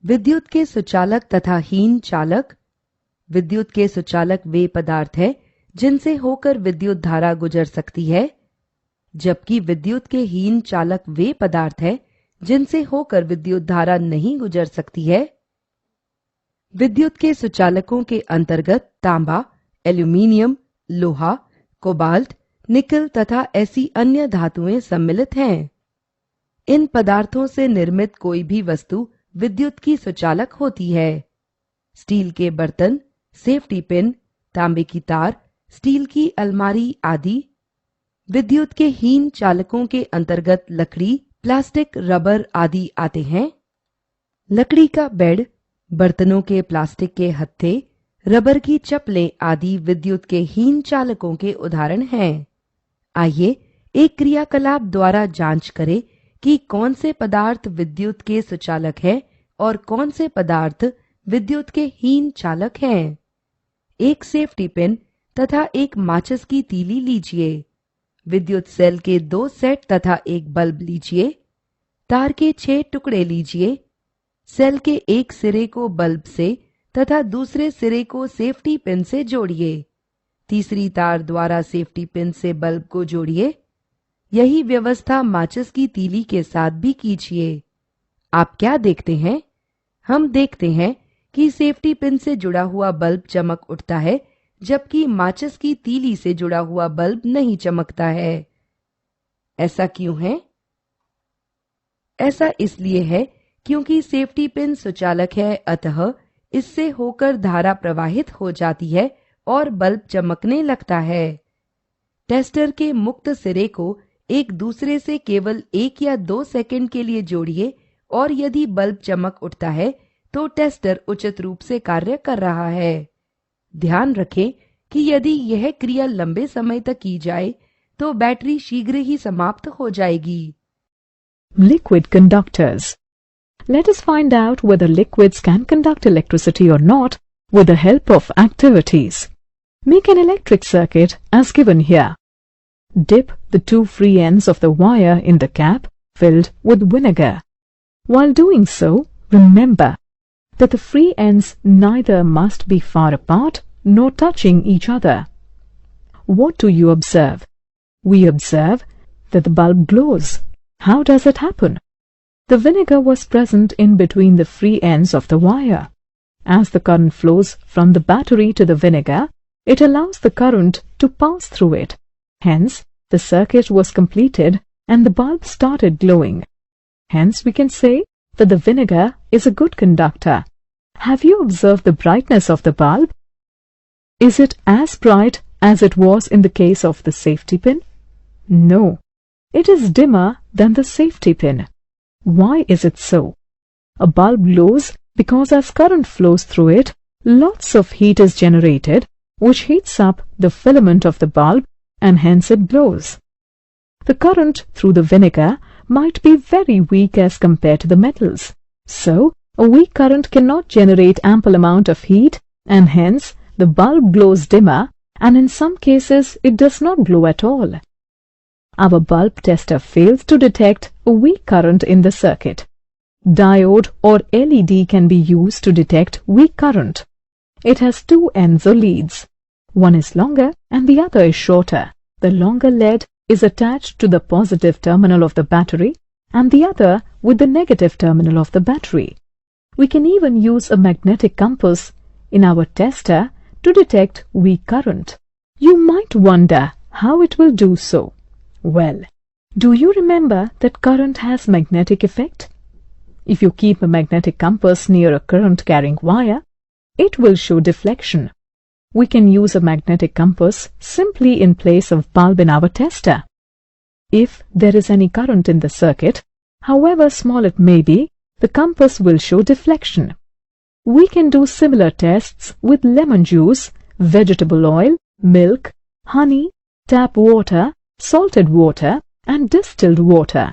विद्युत के सुचालक तथा हीन चालक। विद्युत के सुचालक वे पदार्थ है जिनसे होकर विद्युत धारा गुजर सकती है, जबकि विद्युत के हीन चालक वे पदार्थ है जिनसे होकर विद्युत धारा नहीं गुजर सकती है। विद्युत के सुचालकों के अंतर्गत तांबा, एल्यूमीनियम, लोहा, कोबाल्ट, निकल तथा ऐसी अन्य धातुएं सम्मिलित हैं। इन पदार्थों से निर्मित कोई भी वस्तु विद्युत की सुचालक होती है। स्टील के बर्तन, सेफ्टी पिन, तांबे की तार, स्टील की अलमारी आदि। विद्युत के हीन चालकों के अंतर्गत लकड़ी, प्लास्टिक, रबर आदि आते हैं। लकड़ी का बेड, बर्तनों के प्लास्टिक के हत्थे, रबर की चप्पलें आदि विद्युत के हीन चालकों के उदाहरण हैं। आइए एक क्रियाकलाप द्वारा जांच करें कि कौन से पदार्थ विद्युत के सुचालक है और कौन से पदार्थ विद्युत के हीन चालक हैं। एक सेफ्टी पिन तथा एक माचिस की तीली लीजिए। विद्युत सेल के 2 सेट तथा एक बल्ब लीजिए। तार के 6 टुकड़े लीजिए। सेल के एक सिरे को बल्ब से तथा दूसरे सिरे को सेफ्टी पिन से जोड़िए। तीसरी तार द्वारा सेफ्टी पिन से बल्ब को जोड़िए। यही व्यवस्था माचिस की तीली के साथ भी कीजिए। आप क्या देखते हैं? हम देखते हैं कि सेफ्टी पिन से जुड़ा हुआ बल्ब चमक उठता है, जबकि माचिस की तीली से जुड़ा हुआ बल्ब नहीं चमकता है। ऐसा क्यों है? ऐसा इसलिए है क्योंकि सेफ्टी पिन सुचालक है, अतः इससे होकर धारा प्रवाहित हो जाती है और बल्ब चमकने लगता है। टेस्टर के मुक्त सिरे को एक दूसरे से केवल 1 या 2 सेकंड के लिए जोड़िए और यदि बल्ब चमक उठता है तो टेस्टर उचित रूप से कार्य कर रहा है। ध्यान रखें कि यदि यह क्रिया लंबे समय तक की जाए तो बैटरी शीघ्र ही समाप्त हो जाएगी। Liquid conductors. Let us find out whether liquids can conduct electricity or not with the help of activities. Make an electric circuit as given here. Dip the 2 free ends of the wire in the cap filled with vinegar. While doing so, remember that the free ends neither must be far apart nor touching each other. What do you observe? We observe that the bulb glows. How does it happen? The vinegar was present in between the free ends of the wire. As the current flows from the battery to the vinegar, it allows the current to pass through it. Hence, the circuit was completed and the bulb started glowing. Hence, we can say that the vinegar is a good conductor. Have you observed the brightness of the bulb? Is it as bright as it was in the case of the safety pin? No, it is dimmer than the safety pin. Why is it so? A bulb glows because as current flows through it, lots of heat is generated, which heats up the filament of the bulb and hence it glows. The current through the vinegar might be very weak as compared to the metals. So, a weak current cannot generate ample amount of heat and hence the bulb glows dimmer, and in some cases it does not glow at all. Our bulb tester fails to detect a weak current in the circuit. Diode or LED can be used to detect weak current. It has 2 ends or leads. One is longer and the other is shorter. The longer lead is attached to the positive terminal of the battery and the other with the negative terminal of the battery. We can even use a magnetic compass in our tester to detect weak current. You might wonder how it will do so. Well, do you remember that current has magnetic effect? If you keep a magnetic compass near a current-carrying wire, it will show deflection. We can use a magnetic compass simply in place of bulb in our tester. If there is any current in the circuit, however small it may be, the compass will show deflection. We can do similar tests with lemon juice, vegetable oil, milk, honey, tap water, salted water and distilled water.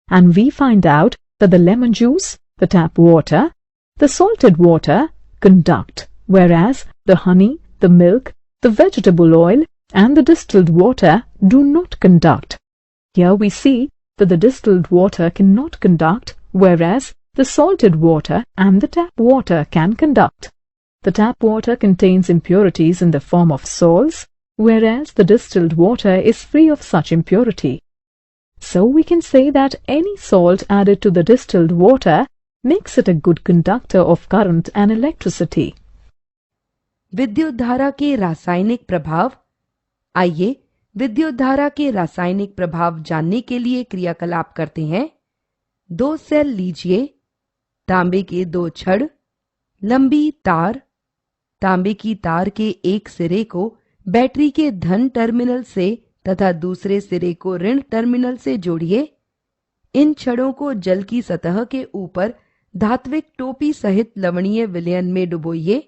And we find out that the lemon juice, the tap water, the salted water conduct, whereas the honey, the milk, the vegetable oil and the distilled water do not conduct. Here we see that the distilled water cannot conduct, whereas the salted water and the tap water can conduct. The tap water contains impurities in the form of salts, whereas the distilled water is free of such impurity. So we can say that any salt added to the distilled water makes it a good conductor of current and electricity. विद्युत धारा के रासायनिक प्रभाव। आइए विद्युत धारा के रासायनिक प्रभाव जानने के लिए क्रियाकलाप करते हैं। 2 सेल लीजिए, तांबे के 2 छड़, लंबी तार। तांबे की तार के एक सिरे को बैटरी के धन टर्मिनल से तथा दूसरे सिरे को ऋण टर्मिनल से जोड़िए। इन छड़ों को जल की सतह के ऊपर धात्विक टोपी सहित लवणीय विलयन में डुबोइए।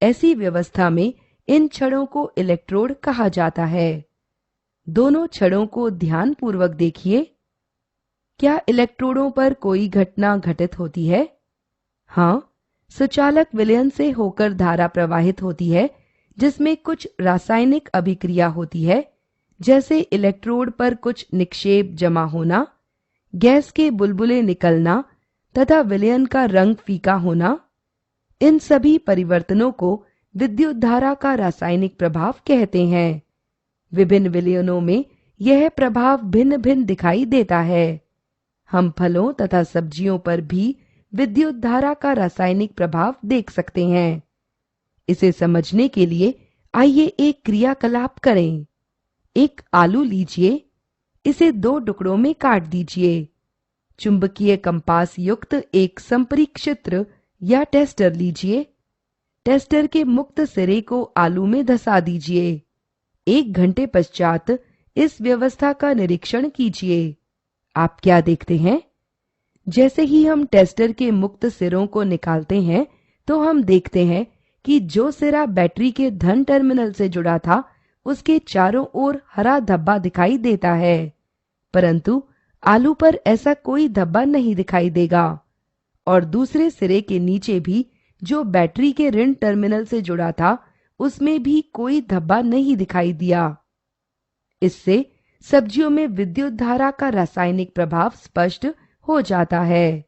ऐसी व्यवस्था में इन छड़ों को इलेक्ट्रोड कहा जाता है। दोनों छड़ों को ध्यानपूर्वक देखिए। क्या इलेक्ट्रोडों पर कोई घटना घटित होती है? हाँ, सुचालक विलयन से होकर धारा प्रवाहित होती है, जिसमें कुछ रासायनिक अभिक्रिया होती है, जैसे इलेक्ट्रोड पर कुछ निक्षेप जमा होना, गैस के बुलबुले निकलना तथा विलयन का रंग फीका होना। इन सभी परिवर्तनों को विद्युत धारा का रासायनिक प्रभाव कहते हैं। विभिन्न विलयनों में यह प्रभाव भिन्न भिन्न दिखाई देता है। हम फलों तथा सब्जियों पर भी विद्युत धारा का रासायनिक प्रभाव देख सकते हैं। इसे समझने के लिए आइए एक क्रियाकलाप करें। एक आलू लीजिए, इसे 2 टुकड़ों में काट दीजिए। चुंबकीय कंपास युक्त एक संपरीक्षित्र या टेस्टर लीजिए। टेस्टर के मुक्त सिरे को आलू में धंसा दीजिए। 1 घंटे पश्चात इस व्यवस्था का निरीक्षण कीजिए। आप क्या देखते हैं? जैसे ही हम टेस्टर के मुक्त सिरों को निकालते हैं तो हम देखते हैं कि जो सिरा बैटरी के धन टर्मिनल से जुड़ा था उसके चारों ओर हरा धब्बा दिखाई देता है, परंतु आलू पर ऐसा कोई धब्बा नहीं दिखाई देगा। और दूसरे सिरे के नीचे भी जो बैटरी के ऋण टर्मिनल से जुड़ा था उसमें भी कोई धब्बा नहीं दिखाई दिया। इससे सब्जियों में विद्युत धारा का रासायनिक प्रभाव स्पष्ट हो जाता है।